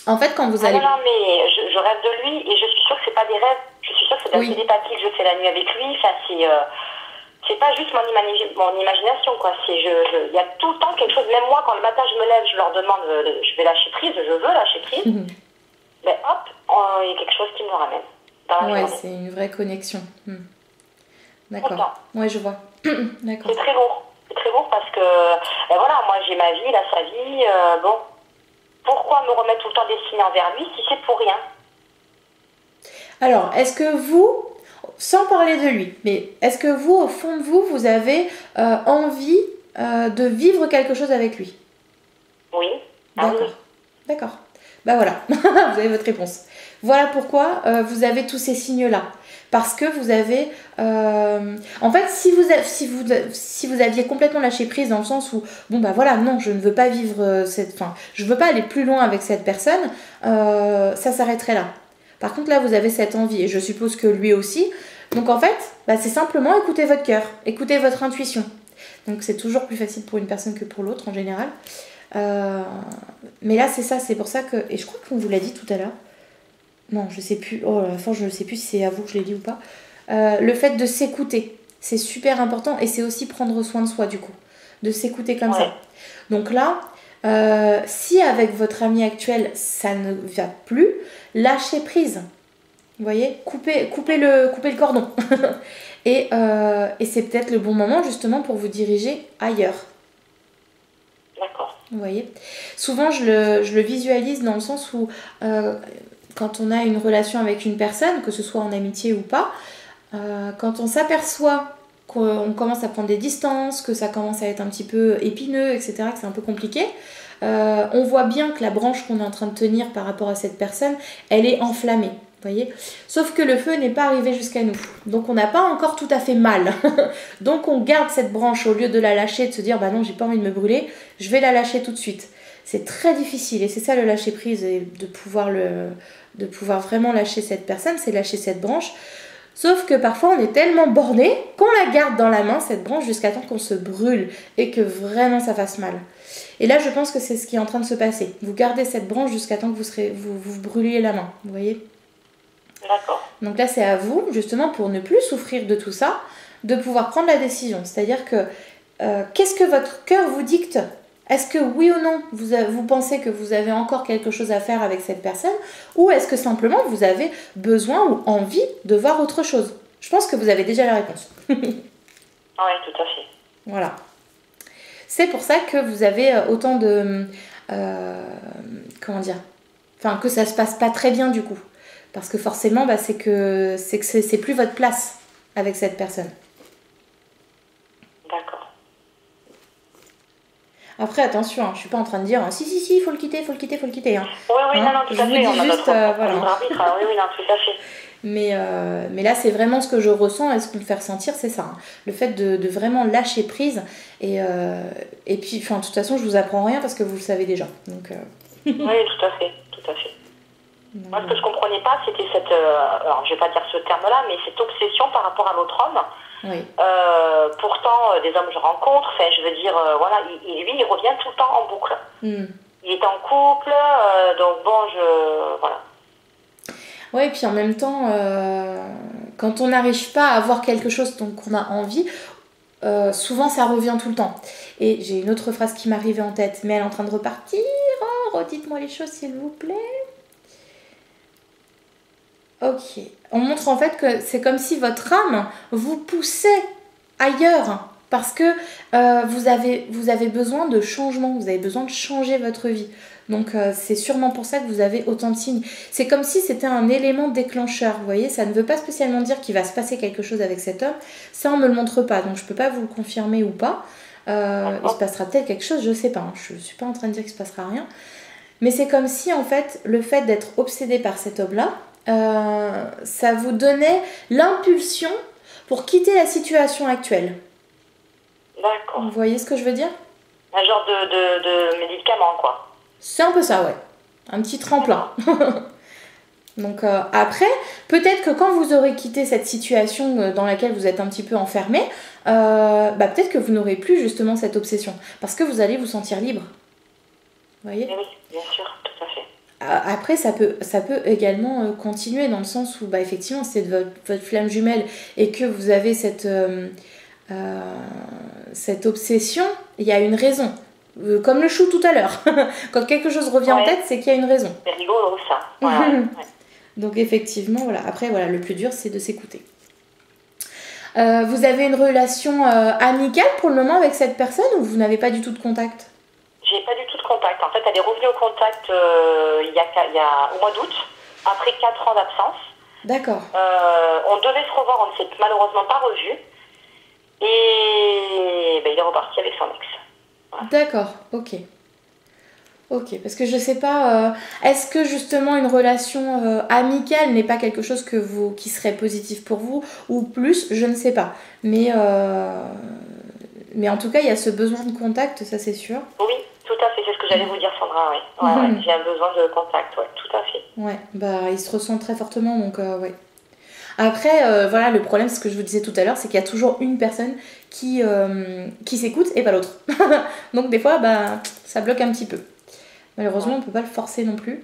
[SPEAKER 1] en fait quand vous allez...
[SPEAKER 2] Non, mais je rêve de lui et je suis sûre que c'est pas des rêves, je suis sûre que c'est de la télépathie que je fais la nuit avec lui. Enfin, c'est pas juste mon imagination, quoi. Il y a tout le temps quelque chose, même moi quand le matin je me lève, je leur demande, je vais lâcher prise, je veux lâcher prise. Ben hop, il y a quelque chose qui me ramène.
[SPEAKER 1] Ouais, c'est une vraie connexion. D'accord. Ouais, je vois. D'accord.
[SPEAKER 2] C'est très lourd. C'est très lourd parce que, ben voilà, moi j'ai ma vie, il a sa vie. Bon, pourquoi me remettre tout le temps destiné envers lui si c'est pour rien?
[SPEAKER 1] Alors, est-ce que vous, sans parler de lui, mais est-ce que vous, au fond de vous, vous avez envie de vivre quelque chose avec lui?
[SPEAKER 2] Oui.
[SPEAKER 1] D'accord.
[SPEAKER 2] Oui.
[SPEAKER 1] D'accord. Bah voilà, vous avez votre réponse. Voilà pourquoi vous avez tous ces signes-là. Parce que vous avez... en fait, si vous aviez complètement lâché prise dans le sens où, bon bah voilà, non, je ne veux pas vivre je ne veux pas aller plus loin avec cette personne, ça s'arrêterait là. Par contre, là, vous avez cette envie, et je suppose que lui aussi. Donc en fait, bah, c'est simplement écouter votre cœur, écouter votre intuition. Donc c'est toujours plus facile pour une personne que pour l'autre en général. Mais là c'est ça, c'est pour ça que, et je crois qu'on vous l'a dit tout à l'heure, non je sais plus, oh la fin je ne sais plus si c'est à vous que je l'ai dit ou pas, le fait de s'écouter, c'est super important et c'est aussi prendre soin de soi du coup, de s'écouter comme ça. Donc là, si avec votre ami actuel ça ne va plus, lâchez prise, vous voyez, coupez le cordon et c'est peut-être le bon moment justement pour vous diriger ailleurs.
[SPEAKER 2] D'accord.
[SPEAKER 1] Vous voyez, souvent je le visualise dans le sens où quand on a une relation avec une personne, que ce soit en amitié ou pas, quand on s'aperçoit qu'on commence à prendre des distances, que ça commence à être un petit peu épineux, etc., que c'est un peu compliqué, on voit bien que la branche qu'on est en train de tenir par rapport à cette personne, elle est enflammée. Voyez, sauf que le feu n'est pas arrivé jusqu'à nous, donc on n'a pas encore tout à fait mal. Donc on garde cette branche au lieu de la lâcher, de se dire bah non j'ai pas envie de me brûler, je vais la lâcher tout de suite. C'est très difficile et c'est ça le lâcher prise et de pouvoir vraiment lâcher cette personne, c'est lâcher cette branche. Sauf que parfois on est tellement borné qu'on la garde dans la main cette branche jusqu'à temps qu'on se brûle et que vraiment ça fasse mal. Et là je pense que c'est ce qui est en train de se passer. Vous gardez cette branche jusqu'à temps que vous brûliez la main, vous voyez ?
[SPEAKER 2] D'accord.
[SPEAKER 1] Donc là, c'est à vous, justement, pour ne plus souffrir de tout ça, de pouvoir prendre la décision. C'est-à-dire que, qu'est-ce que votre cœur vous dicte ? Est-ce que oui ou non, vous pensez que vous avez encore quelque chose à faire avec cette personne ? Ou est-ce que simplement, vous avez besoin ou envie de voir autre chose ? Je pense que vous avez déjà la réponse.
[SPEAKER 2] Oui, tout à fait.
[SPEAKER 1] Voilà. C'est pour ça que vous avez autant de... comment dire ? Enfin, que ça se passe pas très bien, du coup. Parce que forcément, bah, c'est que c'est plus votre place avec cette personne.
[SPEAKER 2] D'accord.
[SPEAKER 1] Après, attention, hein, je suis pas en train de dire si, il faut le quitter. Hein.
[SPEAKER 2] Oui, non, tout à fait.
[SPEAKER 1] Je vous dis juste, voilà.
[SPEAKER 2] Arbitre, oui, non, tout à fait.
[SPEAKER 1] Mais là, c'est vraiment ce que je ressens et ce qu'on me fait ressentir, c'est ça. Hein. Le fait de vraiment lâcher prise. Et puis, de toute façon, je vous apprends rien parce que vous le savez déjà. Donc,
[SPEAKER 2] Oui, tout à fait. Moi, ce que je comprenais pas, c'était cette... alors, je vais pas dire ce terme-là, mais cette obsession par rapport à l'autre homme.
[SPEAKER 1] Oui.
[SPEAKER 2] Pourtant, des hommes que je rencontre, je veux dire, voilà, lui, il revient tout le temps en boucle. Il est en couple, donc bon, voilà.
[SPEAKER 1] Oui, et puis en même temps, quand on n'arrive pas à avoir quelque chose dont on a envie, souvent ça revient tout le temps. Et j'ai une autre phrase qui m'arrivait en tête, mais elle est en train de repartir. Oh, redites-moi les choses, s'il vous plaît. Ok. On montre en fait que c'est comme si votre âme vous poussait ailleurs parce que vous avez besoin de changement, vous avez besoin de changer votre vie. Donc c'est sûrement pour ça que vous avez autant de signes. C'est comme si c'était un élément déclencheur, vous voyez, ça ne veut pas spécialement dire qu'il va se passer quelque chose avec cet homme. Ça, on ne me le montre pas, donc je ne peux pas vous le confirmer ou pas. Il se passera peut-être quelque chose, je ne sais pas. Hein. Je ne suis pas en train de dire qu'il ne se passera rien. Mais c'est comme si, en fait, le fait d'être obsédé par cet homme-là, ça vous donnait l'impulsion pour quitter la situation actuelle.
[SPEAKER 2] D'accord.
[SPEAKER 1] Vous voyez ce que je veux dire?
[SPEAKER 2] Un genre de médicament, quoi.
[SPEAKER 1] C'est un peu ça, ouais. Un petit tremplin. Donc après, peut-être que quand vous aurez quitté cette situation dans laquelle vous êtes un petit peu enfermé, peut-être que vous n'aurez plus justement cette obsession. Parce que vous allez vous sentir libre. Vous voyez?
[SPEAKER 2] Oui, bien sûr, tout à fait.
[SPEAKER 1] Après, ça peut également continuer dans le sens où, effectivement, c'est votre flamme jumelle et que vous avez cette obsession, il y a une raison. Comme le chou tout à l'heure. Quand quelque chose revient en tête, c'est qu'il y a une raison.
[SPEAKER 2] C'est rigolo, ça. Voilà.
[SPEAKER 1] Donc, effectivement, voilà. Après, voilà, le plus dur, c'est de s'écouter. Vous avez une relation amicale pour le moment avec cette personne ou vous n'avez pas du tout de contact?
[SPEAKER 2] J'ai pas du tout de contact. En fait, elle est revenue au contact il y a au mois d'août, après 4 ans d'absence.
[SPEAKER 1] D'accord.
[SPEAKER 2] On devait se revoir, on ne s'est malheureusement pas revu. Et il est reparti avec son ex. Voilà.
[SPEAKER 1] D'accord, ok. Ok, parce que je sais pas, est-ce que justement une relation amicale n'est pas quelque chose qui serait positif pour vous ou plus, je ne sais pas. Mais en tout cas, il y a ce besoin de contact, ça c'est sûr.
[SPEAKER 2] Oui, tout à fait, c'est ce que j'allais vous dire, Sandra, oui. Ouais, j'ai un besoin de contact, ouais, tout à fait.
[SPEAKER 1] Ouais, il se ressent très fortement, donc ouais. Après, voilà, le problème, c'est ce que je vous disais tout à l'heure, c'est qu'il y a toujours une personne qui s'écoute et pas l'autre. Donc des fois, ça bloque un petit peu. Malheureusement, on ne peut pas le forcer non plus.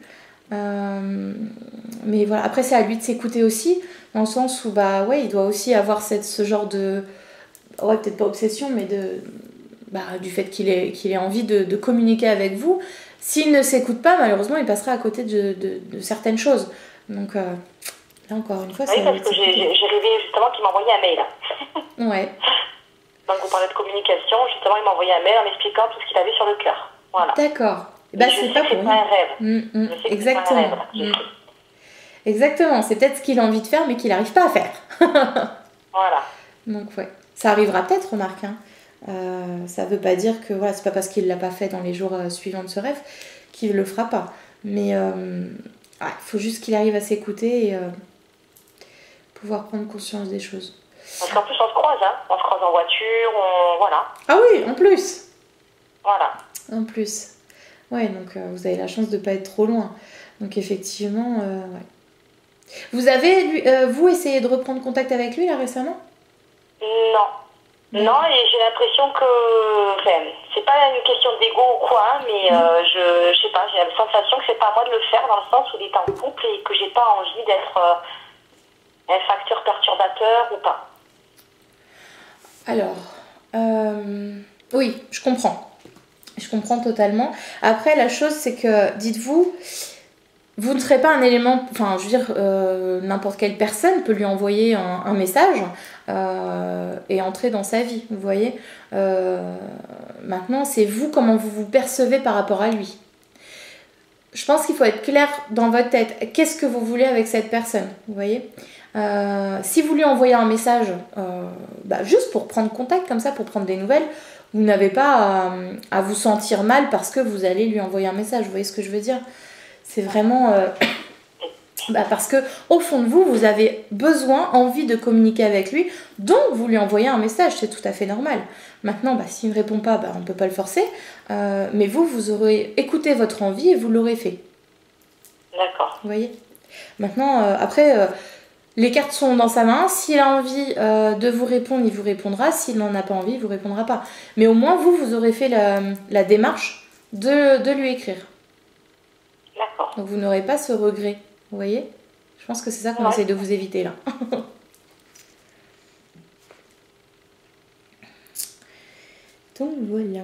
[SPEAKER 1] Mais voilà, après, c'est à lui de s'écouter aussi, dans le sens où, il doit aussi avoir ce genre de... Ouais, peut-être pas obsession, mais du fait qu'il ait envie de communiquer avec vous. S'il ne s'écoute pas, malheureusement, il passera à côté de certaines choses. Donc, là, encore une fois,
[SPEAKER 2] oui, parce que j'ai rêvé justement qu'il m'envoyait un mail.
[SPEAKER 1] Ouais.
[SPEAKER 2] Donc, vous parlez de communication, justement, il m'a envoyé un mail en m'expliquant tout ce qu'il avait sur le cœur. Voilà.
[SPEAKER 1] D'accord.
[SPEAKER 2] C'est pas pour rien. Je sais que
[SPEAKER 1] Exactement.
[SPEAKER 2] C'est pas un rêve.
[SPEAKER 1] Exactement. C'est peut-être ce qu'il a envie de faire, mais qu'il n'arrive pas à faire.
[SPEAKER 2] Voilà.
[SPEAKER 1] Donc, ouais. Ça arrivera peut-être, remarque. Hein. Ça veut pas dire que voilà, c'est pas parce qu'il l'a pas fait dans les jours suivants de ce rêve qu'il le fera pas. Mais il faut juste qu'il arrive à s'écouter et pouvoir prendre conscience des choses.
[SPEAKER 2] Parce qu'en plus, on se croise, hein. On se croise en voiture, voilà.
[SPEAKER 1] Ah oui, en plus.
[SPEAKER 2] Voilà.
[SPEAKER 1] En plus. Ouais, donc vous avez la chance de pas être trop loin. Donc effectivement, ouais. Vous avez, vous, essayé de reprendre contact avec lui, là, récemment?
[SPEAKER 2] Non. Non, et j'ai l'impression que... Enfin, c'est pas une question d'ego ou quoi, hein, mais je sais pas, j'ai la sensation que c'est pas à moi de le faire, dans le sens où il est en couple et que j'ai pas envie d'être un facteur perturbateur ou pas.
[SPEAKER 1] Alors, oui, je comprends. Je comprends totalement. Après, la chose, c'est que, dites-vous, vous ne serez pas un élément... Enfin, je veux dire, n'importe quelle personne peut lui envoyer un message et entrer dans sa vie, vous voyez. Maintenant, c'est vous, comment vous vous percevez par rapport à lui. Je pense qu'il faut être clair dans votre tête. Qu'est-ce que vous voulez avec cette personne, vous voyez. Si vous lui envoyez un message juste pour prendre contact comme ça, pour prendre des nouvelles, vous n'avez pas à vous sentir mal parce que vous allez lui envoyer un message, vous voyez ce que je veux dire. C'est vraiment parce que au fond de vous, vous avez besoin, envie de communiquer avec lui, donc vous lui envoyez un message, c'est tout à fait normal. Maintenant, s'il ne répond pas, on ne peut pas le forcer, mais vous aurez écouté votre envie et vous l'aurez fait.
[SPEAKER 2] D'accord.
[SPEAKER 1] Vous voyez. Maintenant, après... les cartes sont dans sa main. S'il a envie de vous répondre, il vous répondra. S'il n'en a pas envie, il vous répondra pas. Mais au moins, vous aurez fait la démarche de lui écrire.
[SPEAKER 2] D'accord.
[SPEAKER 1] Donc vous n'aurez pas ce regret. Vous voyez? Je pense que c'est ça qu'on essaie de vous éviter là. Donc voilà.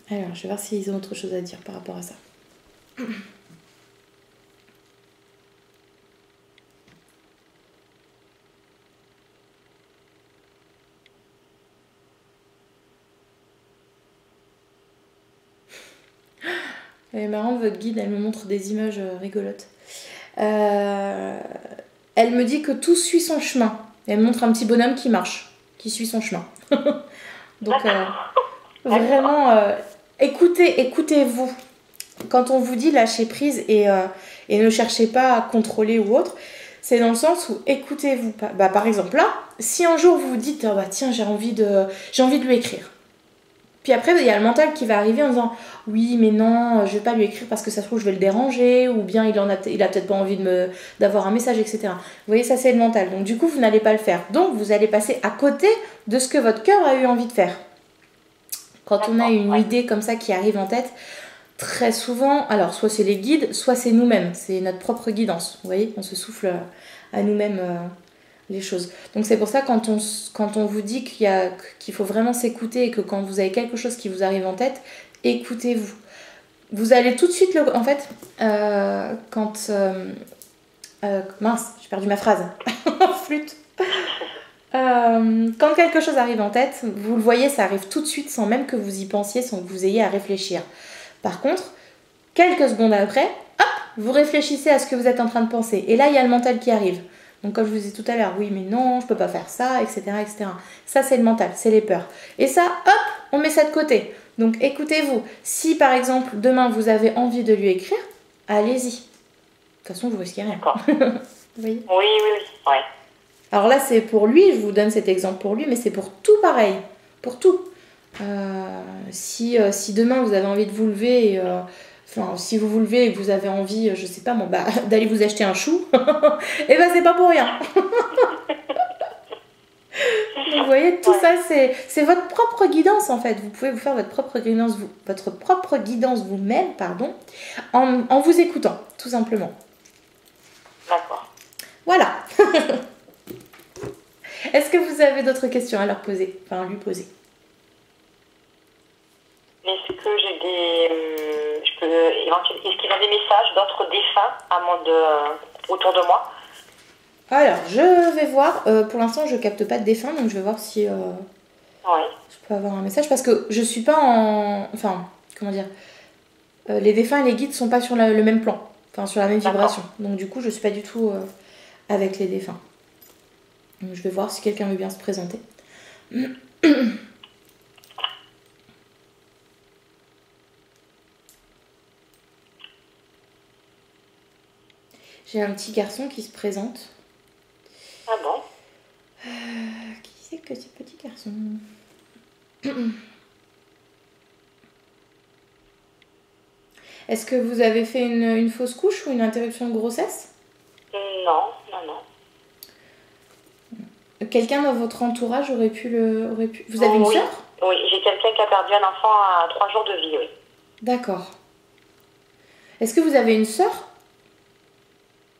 [SPEAKER 1] Alors, je vais voir s'ils ont autre chose à dire par rapport à ça. Elle est marrante, votre guide, elle me montre des images rigolotes. Elle me dit que tout suit son chemin. Elle me montre un petit bonhomme qui marche, qui suit son chemin. Donc, vraiment, écoutez-vous. Quand on vous dit lâcher prise et ne cherchez pas à contrôler ou autre, c'est dans le sens où écoutez-vous. Bah, par exemple, là, si un jour vous vous dites oh, bah, tiens, j'ai envie de lui écrire. Puis après, il y a le mental qui va arriver en disant oui, mais non, je vais pas lui écrire parce que ça se trouve, je vais le déranger, ou bien il a peut-être pas envie d'avoir un message, etc. Vous voyez, ça c'est le mental. Donc du coup, vous n'allez pas le faire. Donc vous allez passer à côté de ce que votre cœur a eu envie de faire. Quand on a une idée comme ça qui arrive en tête, très souvent, alors soit c'est les guides, soit c'est nous-mêmes, c'est notre propre guidance. Vous voyez, on se souffle à nous-mêmes les choses. Donc c'est pour ça quand on vous dit qu'il faut vraiment s'écouter et que quand vous avez quelque chose qui vous arrive en tête, écoutez-vous. Vous allez tout de suite en fait, mince, j'ai perdu ma phrase. Flûte. Quand quelque chose arrive en tête, vous le voyez, ça arrive tout de suite sans même que vous y pensiez, sans que vous ayez à réfléchir. Par contre, quelques secondes après, hop, vous réfléchissez à ce que vous êtes en train de penser. Et là, il y a le mental qui arrive. Donc comme je vous disais tout à l'heure, oui mais non, je peux pas faire ça, etc. etc. Ça c'est le mental, c'est les peurs. Et ça, hop, on met ça de côté. Donc écoutez-vous, si par exemple demain vous avez envie de lui écrire, allez-y. De toute façon, vous risquez rien. Vous voyez ?
[SPEAKER 2] Oui. Ouais.
[SPEAKER 1] Alors là c'est pour lui, je vous donne cet exemple pour lui, mais c'est pour tout pareil. Pour tout. Si demain vous avez envie de vous lever et... Enfin, si vous vous levez et que vous avez envie, je sais pas moi, d'aller vous acheter un chou, et ben c'est pas pour rien. Vous voyez, tout ça, c'est votre propre guidance en fait. Vous pouvez vous faire votre propre guidance vous-même, pardon, en vous écoutant, tout simplement.
[SPEAKER 2] D'accord.
[SPEAKER 1] Voilà. Est-ce que vous avez d'autres questions à leur poser, enfin à lui poser?
[SPEAKER 2] Est-ce que j'ai est-ce qu'ils ont des messages d'autres défunts autour de moi?
[SPEAKER 1] Alors, je vais voir. Pour l'instant, je capte pas de défunt, donc je vais voir si je peux avoir un message. Parce que je suis pas en... Enfin, comment dire, les défunts et les guides sont pas sur le même plan. Enfin, sur la même vibration. Donc du coup, je suis pas du tout avec les défunts. Donc je vais voir si quelqu'un veut bien se présenter. J'ai un petit garçon qui se présente.
[SPEAKER 2] Ah bon?
[SPEAKER 1] Qui c'est que ce petit garçon? Est-ce que vous avez fait une fausse couche ou une interruption de grossesse?
[SPEAKER 2] Non.
[SPEAKER 1] Quelqu'un dans votre entourage aurait pu... Vous avez une sœur?
[SPEAKER 2] Oui, j'ai quelqu'un qui a perdu un enfant à 3 jours de vie, oui.
[SPEAKER 1] D'accord. Est-ce que vous avez une sœur?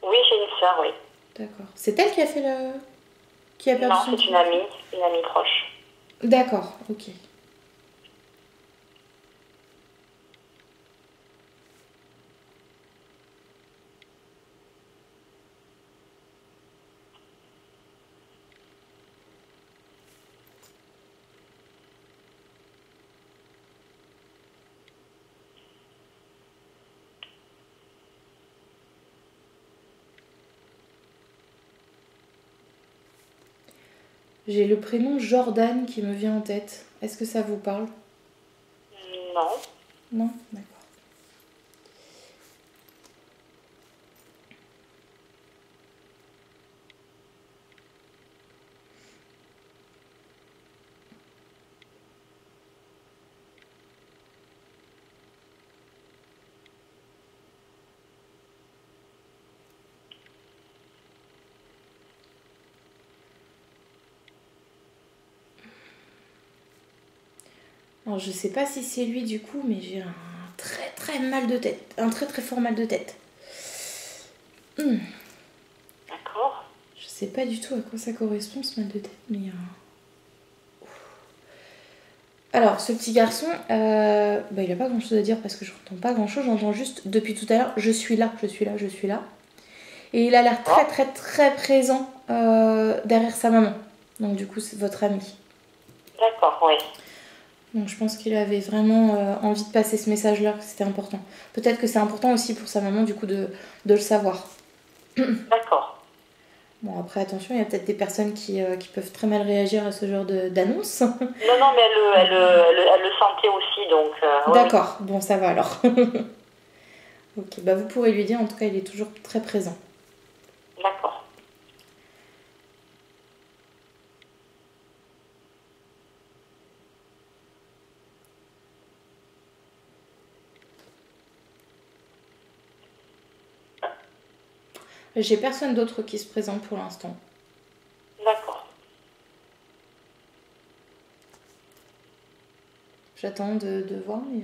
[SPEAKER 2] Oui, j'ai une sœur, oui.
[SPEAKER 1] D'accord. C'est elle qui a fait qui a perdu
[SPEAKER 2] Non,
[SPEAKER 1] son
[SPEAKER 2] c'est une amie proche.
[SPEAKER 1] D'accord, ok. J'ai le prénom Jordan qui me vient en tête. Est-ce que ça vous parle?
[SPEAKER 2] Non.
[SPEAKER 1] Non? D'accord. Alors je sais pas si c'est lui du coup, mais j'ai un très très mal de tête. Un très très fort mal de tête.
[SPEAKER 2] D'accord.
[SPEAKER 1] Je sais pas du tout à quoi ça correspond ce mal de tête, mais... Alors ce petit garçon, il a pas grand chose à dire parce que je n'entends pas grand chose, j'entends juste depuis tout à l'heure, je suis là. Et il a l'air très très très présent derrière sa maman. Donc du coup c'est votre ami.
[SPEAKER 2] D'accord, oui.
[SPEAKER 1] Donc je pense qu'il avait vraiment envie de passer ce message-là, que c'était important. Peut-être que c'est important aussi pour sa maman, du coup, de le savoir.
[SPEAKER 2] D'accord.
[SPEAKER 1] Bon, après, attention, il y a peut-être des personnes qui peuvent très mal réagir à ce genre d'annonce.
[SPEAKER 2] Non, non, mais elle le sentait aussi, donc oui, oui.
[SPEAKER 1] D'accord, bon, ça va alors. Ok, bah vous pourrez lui dire, en tout cas, il est toujours très présent.
[SPEAKER 2] D'accord.
[SPEAKER 1] J'ai personne d'autre qui se présente pour l'instant.
[SPEAKER 2] D'accord.
[SPEAKER 1] J'attends de voir, mais...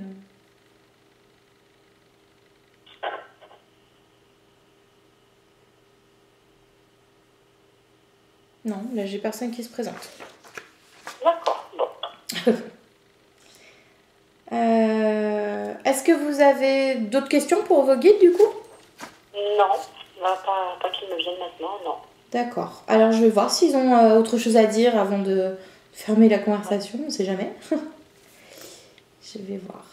[SPEAKER 1] Non, là, j'ai personne qui se présente.
[SPEAKER 2] D'accord. Bon.
[SPEAKER 1] Est-ce que vous avez d'autres questions pour vos guides, du coup?
[SPEAKER 2] Non, bah, pas qu'ils me viennent maintenant, non.
[SPEAKER 1] D'accord. Alors, je vais voir s'ils ont autre chose à dire avant de fermer la conversation, on sait jamais. Je vais voir.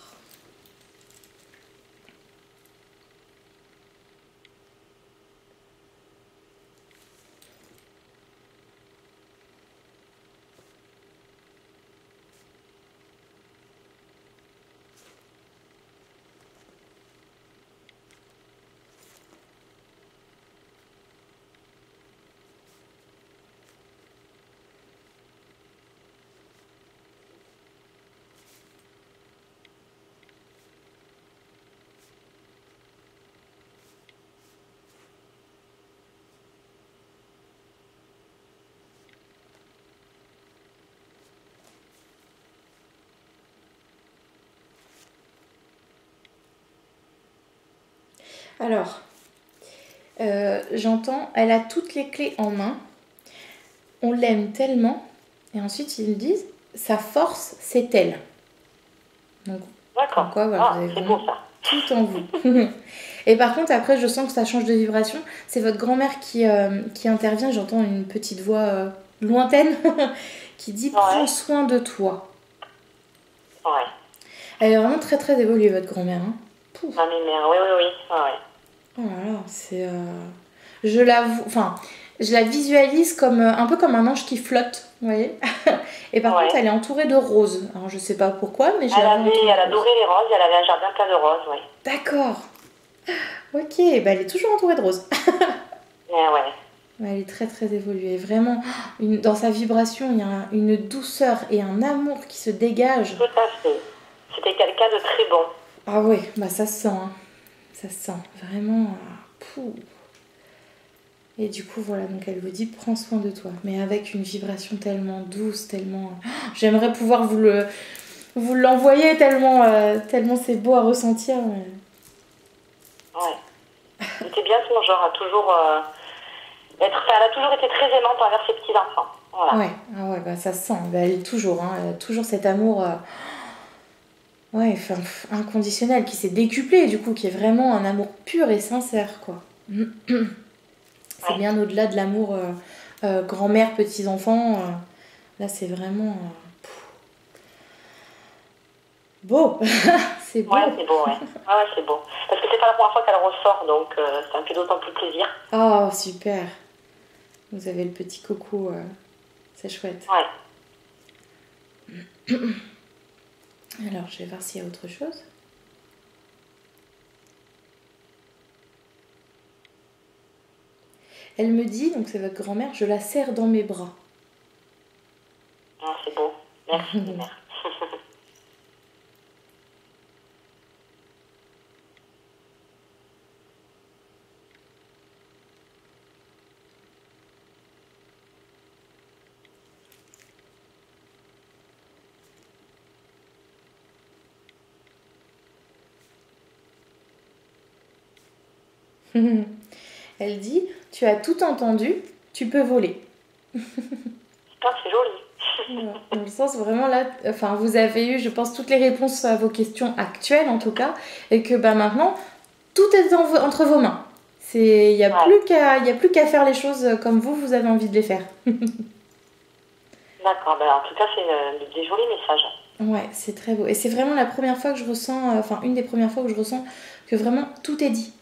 [SPEAKER 1] Alors, j'entends, elle a toutes les clés en main. On l'aime tellement. Et ensuite, ils disent, sa force, c'est elle. Donc, comme
[SPEAKER 2] D'accord.
[SPEAKER 1] quoi, voilà, vous
[SPEAKER 2] Ah,
[SPEAKER 1] avez
[SPEAKER 2] c'est beau
[SPEAKER 1] vraiment
[SPEAKER 2] ça.
[SPEAKER 1] tout en vous. Et par contre, après, je sens que ça change de vibration. C'est votre grand-mère qui intervient. J'entends une petite voix lointaine qui dit, prends
[SPEAKER 2] Ouais.
[SPEAKER 1] soin de toi.
[SPEAKER 2] Ouais.
[SPEAKER 1] Elle est vraiment très très évoluée, votre grand-mère. Hein. Pouf.
[SPEAKER 2] Ma mère, oui, oui, oui. Ouais, ouais.
[SPEAKER 1] Oh là là, c'est... Je la... Enfin, je la visualise comme un peu comme un ange qui flotte, vous voyez. Et par contre,
[SPEAKER 2] Ouais.
[SPEAKER 1] elle est entourée de roses. Alors, je sais pas pourquoi, mais je la vois entourée
[SPEAKER 2] Elle
[SPEAKER 1] de roses.
[SPEAKER 2] adorait les roses, elle avait un jardin plein de roses, oui.
[SPEAKER 1] D'accord. Ok, bah elle est toujours entourée de roses.
[SPEAKER 2] Ouais, ouais.
[SPEAKER 1] Ouais, elle est très très évoluée. Vraiment, dans sa vibration, il y a une douceur et un amour qui se dégagent.
[SPEAKER 2] Tout à fait. C'était quelqu'un de très bon.
[SPEAKER 1] Ah ouais, bah ça se sent. Hein. Ça se sent. Vraiment. Pouh. Et du coup, voilà, donc elle vous dit prends soin de toi, mais avec une vibration tellement douce, tellement. J'aimerais pouvoir vous l'envoyer tellement, tellement c'est beau à ressentir. Mais...
[SPEAKER 2] Ouais. C'était bien son genre, elle a toujours été très aimante envers ses petits-enfants. Voilà.
[SPEAKER 1] Ouais, ah ouais, bah ça se sent. Bah, elle est toujours, hein, elle a toujours cet amour ouais, enfin, inconditionnel qui s'est décuplé, du coup, qui est vraiment un amour pur et sincère, quoi. C'est
[SPEAKER 2] Ouais.
[SPEAKER 1] bien au-delà de l'amour grand-mère, petits-enfants. Là, c'est vraiment beau. C'est beau.
[SPEAKER 2] Ouais, c'est beau, ouais. Ouais, ouais, c'est beau. Parce que c'est pas la première fois qu'elle ressort, donc ça me fait d'autant plus plaisir.
[SPEAKER 1] Oh, super. Vous avez le petit coco. C'est chouette.
[SPEAKER 2] Ouais.
[SPEAKER 1] Alors, je vais voir s'il y a autre chose. Elle me dit, donc c'est votre grand-mère, je la serre dans mes bras.
[SPEAKER 2] Ah, c'est beau. Merci, mère.
[SPEAKER 1] Elle dit, tu as tout entendu, tu peux voler.
[SPEAKER 2] Ah, c'est joli.
[SPEAKER 1] Dans le sens vraiment là, enfin vous avez eu, je pense, toutes les réponses à vos questions actuelles en tout cas, et que bah, maintenant, tout est entre vos mains. Il n'y a,
[SPEAKER 2] Ouais.
[SPEAKER 1] plus qu'à faire les choses comme vous avez envie de les faire.
[SPEAKER 2] D'accord, ben, en tout cas, c'est des jolis messages.
[SPEAKER 1] Ouais, c'est très beau. Et c'est vraiment la première fois que je ressens, enfin une des premières fois où je ressens que vraiment tout est dit.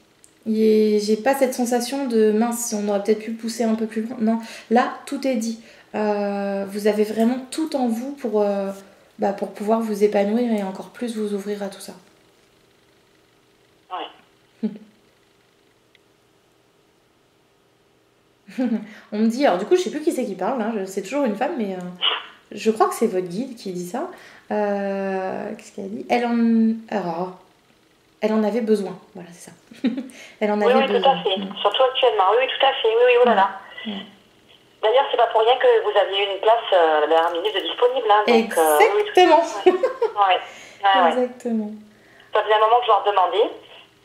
[SPEAKER 1] Et j'ai pas cette sensation de mince, on aurait peut-être pu pousser un peu plus loin. Non, là, tout est dit. Vous avez vraiment tout en vous pour pouvoir vous épanouir et encore plus vous ouvrir à tout ça.
[SPEAKER 2] Ouais.
[SPEAKER 1] On me dit, alors du coup, je sais plus qui c'est qui parle, hein, c'est toujours une femme, mais je crois que c'est votre guide qui dit ça. Qu'est-ce qu'elle dit? Elle en avait besoin. Voilà, c'est ça. Elle en
[SPEAKER 2] Oui,
[SPEAKER 1] avait
[SPEAKER 2] oui, tout
[SPEAKER 1] besoin.
[SPEAKER 2] à fait. Surtout actuellement. Oui, oui, tout à fait. Oui, oui, oh là là. D'ailleurs, c'est pas pour rien que vous aviez une place à la dernière minute de disponible. Hein, donc, oui,
[SPEAKER 1] Exactement.
[SPEAKER 2] tout à fait. Ouais.
[SPEAKER 1] Exactement.
[SPEAKER 2] Ça faisait un moment que je leur demandais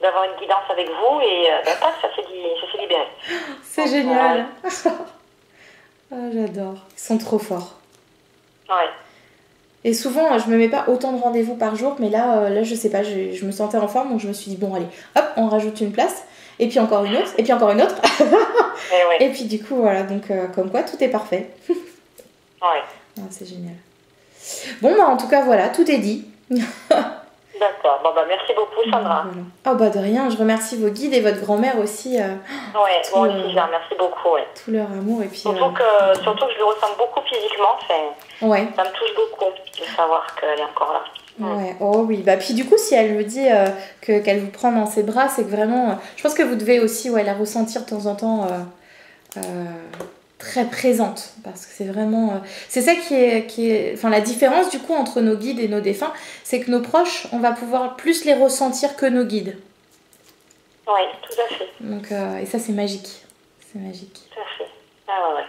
[SPEAKER 2] d'avoir une guidance avec vous et paf, ça s'est libéré.
[SPEAKER 1] C'est
[SPEAKER 2] donc,
[SPEAKER 1] génial. Ah, j'adore. Ils sont trop forts.
[SPEAKER 2] Ouais.
[SPEAKER 1] Et souvent, je me mets pas autant de rendez-vous par jour, mais là je sais pas, je me sentais en forme, donc je me suis dit, bon, allez, hop, on rajoute une place, et puis encore une autre, et puis encore une autre.
[SPEAKER 2] Et ouais.
[SPEAKER 1] Et puis du coup, voilà, donc comme quoi, tout est parfait.
[SPEAKER 2] Ouais.
[SPEAKER 1] Ah, c'est génial. Bon, bah en tout cas, voilà, tout est dit.
[SPEAKER 2] D'accord. Bon, bah, merci beaucoup, Sandra.
[SPEAKER 1] Voilà. Oh, bah de rien, je remercie vos guides et votre grand-mère aussi.
[SPEAKER 2] Ouais,
[SPEAKER 1] tout,
[SPEAKER 2] moi aussi, je la remercie beaucoup, ouais.
[SPEAKER 1] tout leur amour, et puis...
[SPEAKER 2] Surtout que je le ressens beaucoup physiquement,
[SPEAKER 1] ouais.
[SPEAKER 2] ça me touche beaucoup de savoir qu'elle est encore là.
[SPEAKER 1] Ouais, oh oui, bah puis du coup si elle me dit qu'elle vous prend dans ses bras, c'est que vraiment, je pense que vous devez aussi la ressentir de temps en temps très présente, parce que c'est vraiment, c'est ça qui est, enfin la différence du coup entre nos guides et nos défunts, c'est que nos proches, on va pouvoir plus les ressentir que nos guides.
[SPEAKER 2] Oui, tout à fait.
[SPEAKER 1] Donc, et ça c'est magique, c'est magique.
[SPEAKER 2] Tout à fait. Ah ouais.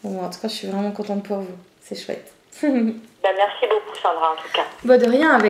[SPEAKER 1] Bon, en tout cas je suis vraiment contente pour vous, c'est chouette.
[SPEAKER 2] Ben, merci beaucoup Sandra en tout cas.
[SPEAKER 1] Bah de rien, avec